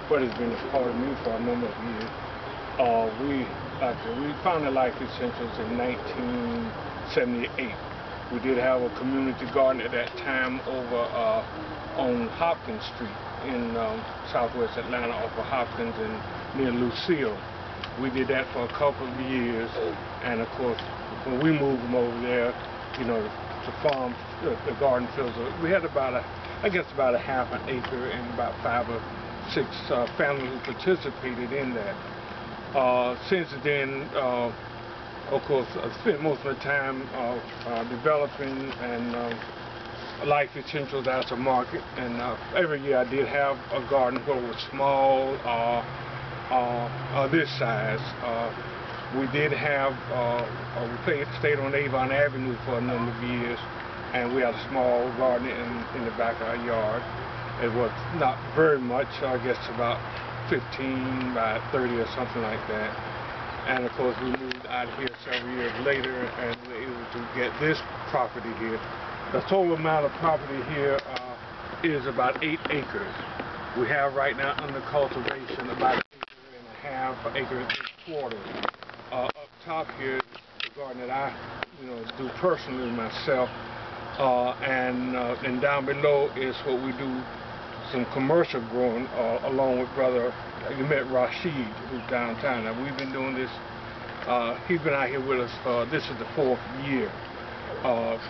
but it's been a part of me for a number of years. We founded Life Essentials in 1978. We did have a community garden at that time over on Hopkins Street in southwest Atlanta, off of Hopkins and near Lucille. We did that for a couple of years, and of course, when we moved them over there, you know, to farm the garden fields, we had about about a half an acre and about 5 or 6 families who participated in that. Since then, of course, I spent most of the time developing and Life Essentials as a market, and every year I did have a garden where it was small, this size. We did have, we stayed on Avon Avenue for a number of years, and we had a small garden in the back of our yard. It was not very much, I guess about 15 by 30 or something like that. And of course we moved out here several years later and we were able to get this property here. The total amount of property here is about 8 acres. We have right now under cultivation about 1.5 acres, 1.25 acres. Up top here is the garden that I do personally myself. And down below is what we do some commercial growing along with brother, you met Rashid, who's downtown. Now we've been doing this, he's been out here with us, this is the 4th year.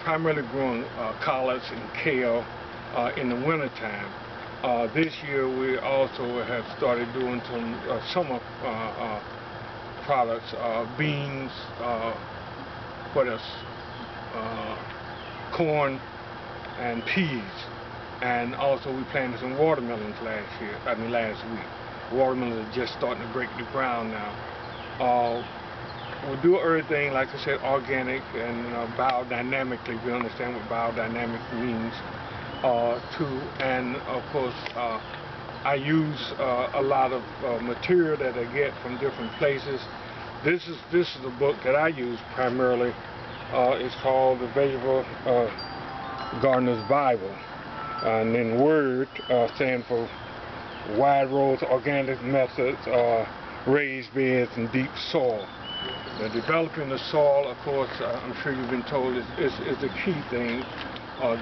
Primarily growing collards and kale in the wintertime. This year we also have started doing some summer products, beans, what else, corn and peas. And also we planted some watermelons last week. Watermelons are just starting to break the ground now. We do everything, like I said, organic and biodynamically. We understand what biodynamic means too. And of course, I use a lot of material that I get from different places. This is a book that I use primarily. It's called The Vegetable Gardener's Bible. And then WORD stand for Wide Rows Organic Methods, Raised Beds and Deep Soil. Now, developing the soil, of course, I'm sure you've been told, is the key thing.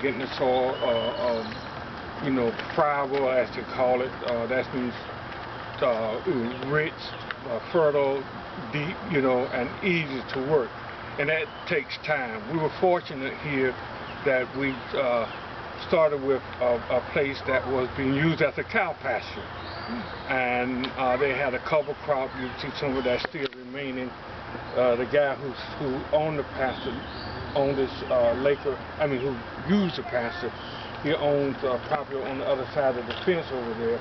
Getting the soil, friable, as they call it. That means rich, fertile, deep, and easy to work. And that takes time. We were fortunate here that we started with a place that was being used as a cow pasture, and they had a cover crop. You see some of that still remaining. The guy who owned the pasture, owned this who used the pasture, he owns property on the other side of the fence over there,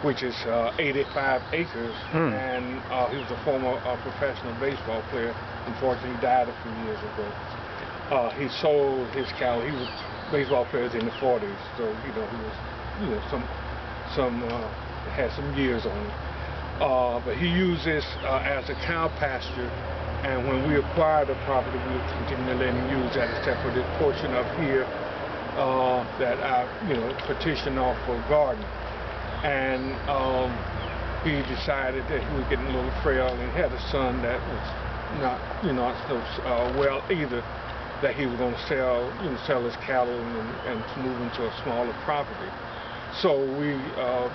which is 85 acres, and he was a former professional baseball player. Unfortunately, he died a few years ago. He sold his cattle. He was baseball players in the 40s, so he was had some years on it. But he used this as a cow pasture, and when we acquired the property, we would continue to let him use that, except for this portion up here that I petitioned off for gardening. And he decided that he was getting a little frail and had a son that was not so well either, that he was going to sell his cattle and move into a smaller property. So we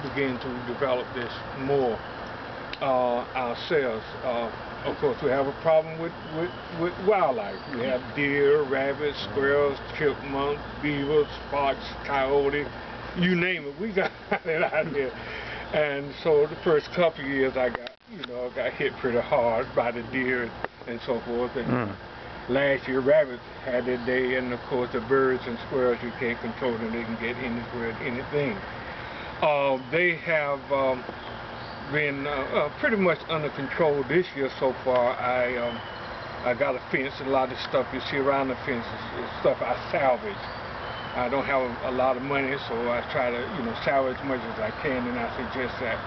began to develop this more ourselves. Of course, we have a problem with wildlife. We have deer, rabbits, squirrels, chipmunks, beavers, fox, coyote, you name it. We got it out here. And so the first couple of years I got hit pretty hard by the deer and so forth. And last year rabbits had their day, and of course the birds and squirrels, you can't control them. They can get anywhere, anything. They have been pretty much under control this year so far. I got a fence, and a lot of the stuff you see around the fence is stuff I salvage. I don't have a lot of money, so I try to salvage as much as I can, and I suggest that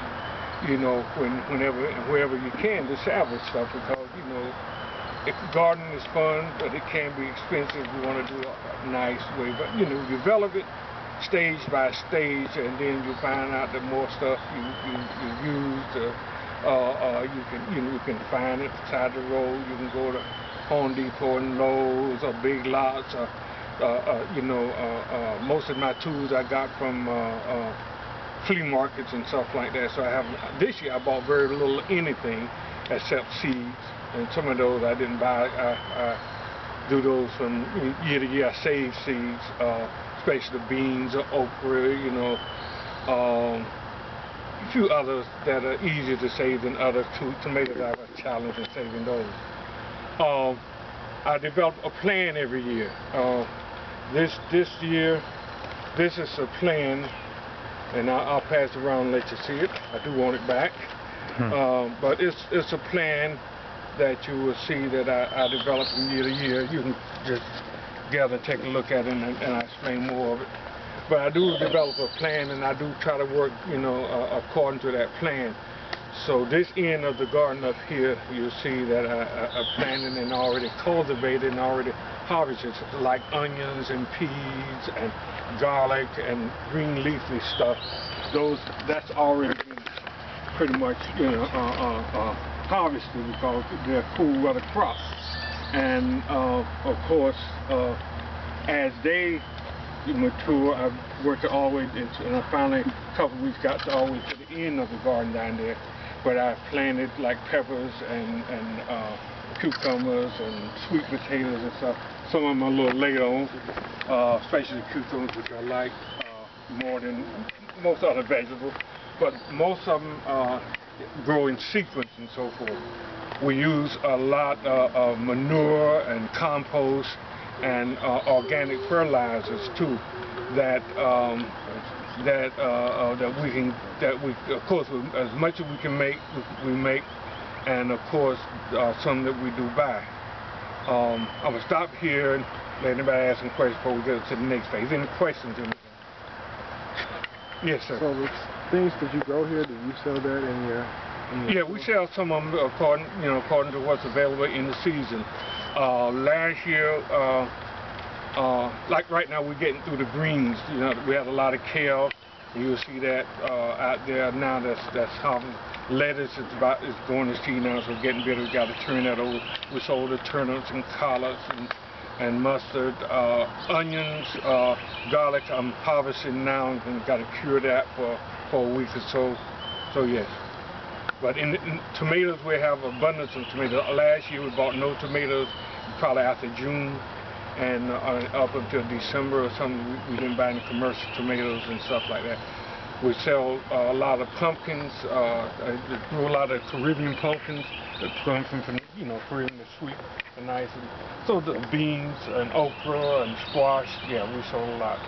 whenever and wherever you can to salvage stuff, because gardening is fun, but it can be expensive. We want to do it a nice way, but develop it stage by stage, and then you find out the more stuff you use. You can find it beside the road. You can go to Home Depot and Lowe's or big lots. Most of my tools I got from flea markets and stuff like that. So this year I bought very little anything except seeds, and some of those I didn't buy. I do those from year to year. I save seeds, especially the beans or okra, a few others that are easier to save than others. Tomatoes, I have a challenge in saving those. I develop a plan every year. This year, this is a plan, and I'll pass it around and let you see it. I do want it back. But it's a plan that you will see that I develop from year to year. You can just gather and take a look at it, and I explain more of it. But I do develop a plan, and I do try to work, according to that plan. So this end of the garden up here, you'll see that I planted and already cultivated and already harvested, like onions and peas and garlic and green leafy stuff. That's already been pretty much, harvested because they're cool weather crops. And of course, as they mature, I worked all the way into, and I finally, a couple of weeks, got all the way to the end of the garden down there. But I planted like peppers and cucumbers and sweet potatoes and stuff. Some of them are a little later on, especially cucumbers, which I like more than most other vegetables. But most of them grow in sequence and so forth. We use a lot of manure and compost and organic fertilizers too, that we of course, as much as we can make, we make, and of course some that we do buy. I'm gonna stop here and let anybody ask some questions before we go to the next phase. Any questions? Yes, sir. So the things that you grow here, do you sell that in your yeah, we sell some of them according to what's available in the season. Last year, like right now, we're getting through the greens. We have a lot of kale. You'll see that out there now. That's harvested. Lettuce is going to seed now, so getting better. We got to turn that over. We sold the turnips and collards and mustard, onions, garlic. I'm harvesting now and got to cure that for a week or so. So yes. But in tomatoes, we have abundance of tomatoes. Last year we bought no tomatoes, probably after June, and up until December or something, we didn't buy any commercial tomatoes and stuff like that. We sell a lot of pumpkins. Grew a lot of Caribbean pumpkins that come from Caribbean, they're sweet and nice. And so the beans and okra and squash, yeah, we sold a lot.